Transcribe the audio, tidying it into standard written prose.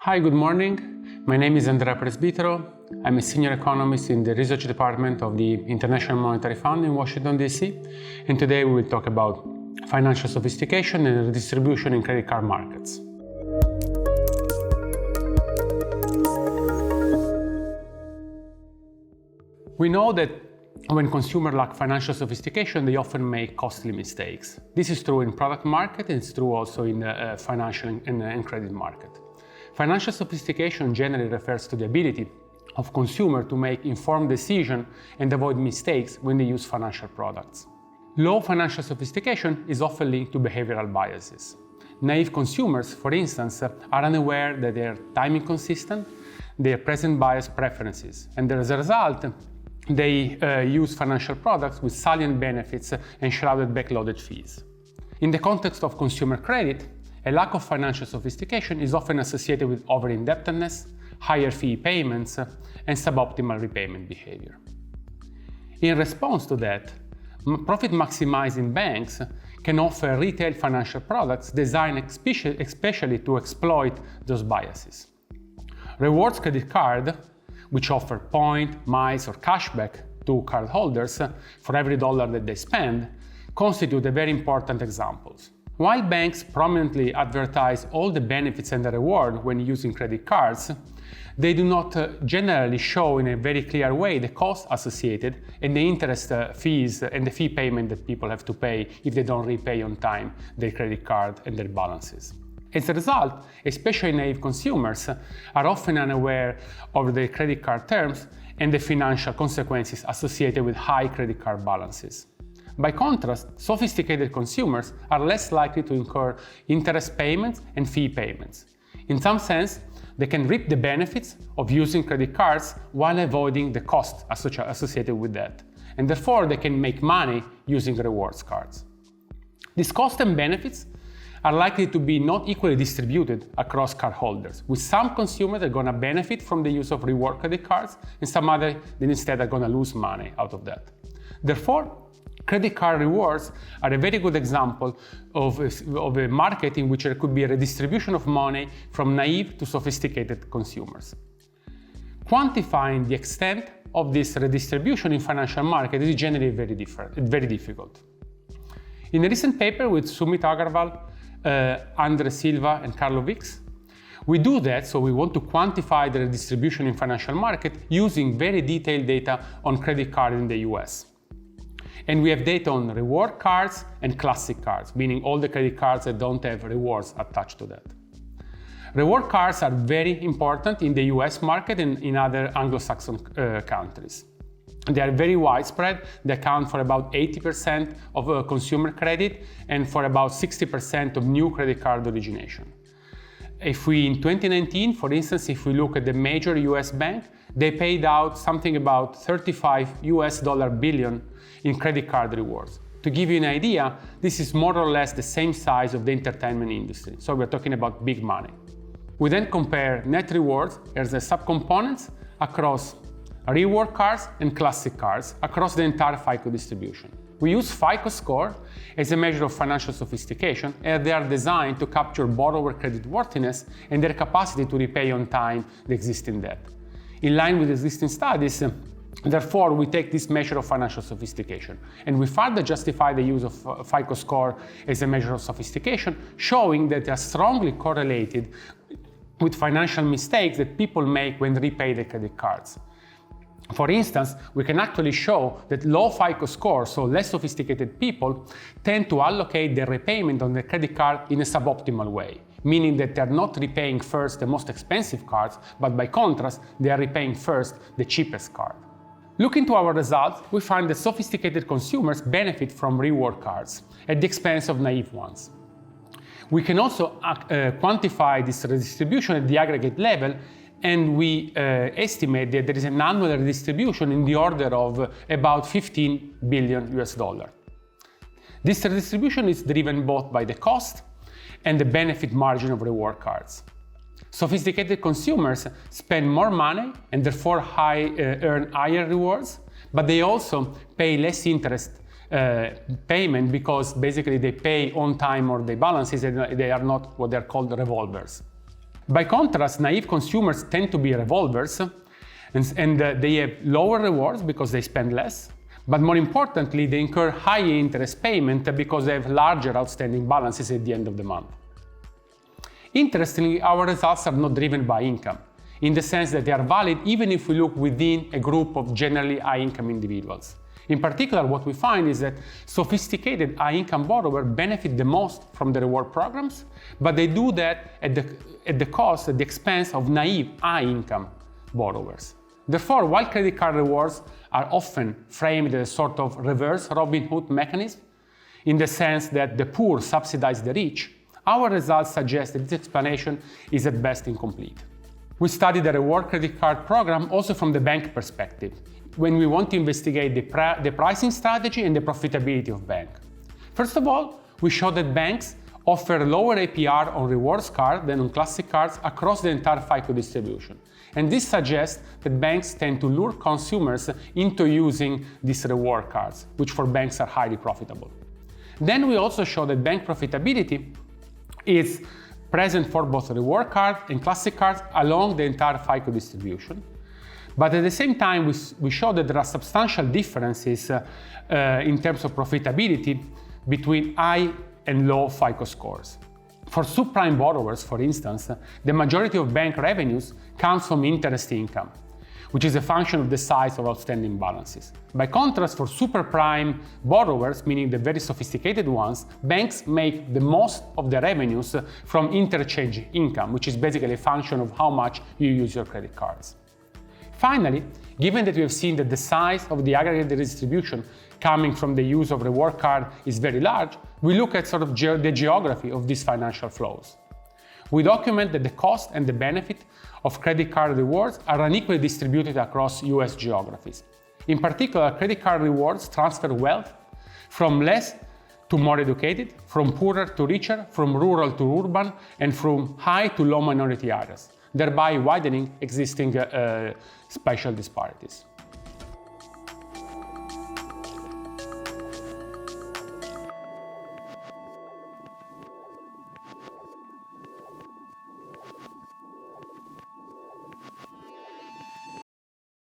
Hi, good morning. My name is Andrea Presbitero. I'm a senior economist in the research department of the International Monetary Fund in Washington, D.C. And today we will talk about financial sophistication and redistribution in credit card markets. We know that when consumers lack financial sophistication, they often make costly mistakes. This is true in product market and it's true also in the financial and credit market. Financial sophistication generally refers to the ability of consumers to make informed decisions and avoid mistakes when they use financial products. Low financial sophistication is often linked to behavioral biases. Naive consumers, for instance, are unaware that they are time inconsistent, they are present bias preferences, and as a result, they use financial products with salient benefits and shrouded backloaded fees. In the context of consumer credit, a lack of financial sophistication is often associated with over-indebtedness, higher fee payments, and suboptimal repayment behavior. In response to that, profit-maximizing banks can offer retail financial products designed especially to exploit those biases. Rewards credit card, which offer point, miles, or cashback to cardholders for every dollar that they spend, constitute a very important examples. While banks prominently advertise all the benefits and the reward when using credit cards, they do not generally show in a very clear way the costs associated and the interest fees and the fee payment that people have to pay if they don't repay on time their credit card and their balances. As a result, especially naive consumers are often unaware of the credit card terms and the financial consequences associated with high credit card balances. By contrast, sophisticated consumers are less likely to incur interest payments and fee payments. In some sense, they can reap the benefits of using credit cards while avoiding the cost associated with that, and therefore they can make money using rewards cards. These costs and benefits are likely to be not equally distributed across cardholders, with some consumers that are going to benefit from the use of reward credit cards and some others that instead are going to lose money out of that. Therefore, credit card rewards are a very good example of a market in which there could be a redistribution of money from naive to sophisticated consumers. Quantifying the extent of this redistribution in financial markets is generally very difficult. In a recent paper with Sumit Agarwal, Andre Silva and Carlo Vix, we do that, so we want to quantify the redistribution in financial market using very detailed data on credit card in the US. And we have data on reward cards and classic cards, meaning all the credit cards that don't have rewards attached to that. Reward cards are very important in the US market and in other Anglo-Saxon countries. They are very widespread. They account for about 80% of consumer credit and for about 60% of new credit card origination. If we, in 2019, for instance, if we look at the major US bank, they paid out something about $35 billion in credit card rewards. To give you an idea, this is more or less the same size of the entertainment industry. So we're talking about big money. We then compare net rewards as the subcomponents across reward cards and classic cards across the entire FICO distribution. We use FICO score as a measure of financial sophistication, and they are designed to capture borrower creditworthiness and their capacity to repay on time the existing debt. In line with existing studies, therefore, we take this measure of financial sophistication, and we further justify the use of FICO score as a measure of sophistication, showing that they are strongly correlated with financial mistakes that people make when repay their credit cards. For instance, we can actually show that low FICO scores, so less sophisticated people, tend to allocate their repayment on the credit card in a suboptimal way, meaning that they're not repaying first the most expensive cards, but by contrast, they are repaying first the cheapest card. Looking to our results, we find that sophisticated consumers benefit from reward cards at the expense of naive ones. We can also quantify this redistribution at the aggregate level, and we estimate that there is an annual redistribution in the order of about $15 billion. This redistribution is driven both by the cost and the benefit margin of reward cards. Sophisticated consumers spend more money and therefore earn higher rewards, but they also pay less interest payment because basically they pay on time or their balances and they are not what they're called revolvers. By contrast, naive consumers tend to be revolvers, and they have lower rewards because they spend less, but more importantly, they incur high interest payment because they have larger outstanding balances at the end of the month. Interestingly, our results are not driven by income, in the sense that they are valid even if we look within a group of generally high-income individuals. In particular, what we find is that sophisticated high-income borrowers benefit the most from the reward programs, but they do that at the expense of naive high-income borrowers. Therefore, while credit card rewards are often framed as a sort of reverse Robin Hood mechanism, in the sense that the poor subsidize the rich, our results suggest that this explanation is at best incomplete. We study the reward credit card program also from the bank perspective, when we want to investigate the pricing strategy and the profitability of bank. First of all, we show that banks offer lower APR on rewards card than on classic cards across the entire FICO distribution. And this suggests that banks tend to lure consumers into using these reward cards, which for banks are highly profitable. Then we also show that bank profitability is present for both reward card and classic cards along the entire FICO distribution. But at the same time, we show that there are substantial differences in terms of profitability between high and low FICO scores. For subprime borrowers, for instance, the majority of bank revenues comes from interest income, which is a function of the size of outstanding balances. By contrast, for superprime borrowers, meaning the very sophisticated ones, banks make the most of their revenues from interchange income, which is basically a function of how much you use your credit cards. Finally, given that we have seen that the size of the aggregate distribution coming from the use of reward card is very large, we look at sort of the geography of these financial flows. We document that the cost and the benefit of credit card rewards are unequally distributed across US geographies. In particular, credit card rewards transfer wealth from less to more educated, from poorer to richer, from rural to urban, and from high to low minority areas, thereby widening existing spatial disparities.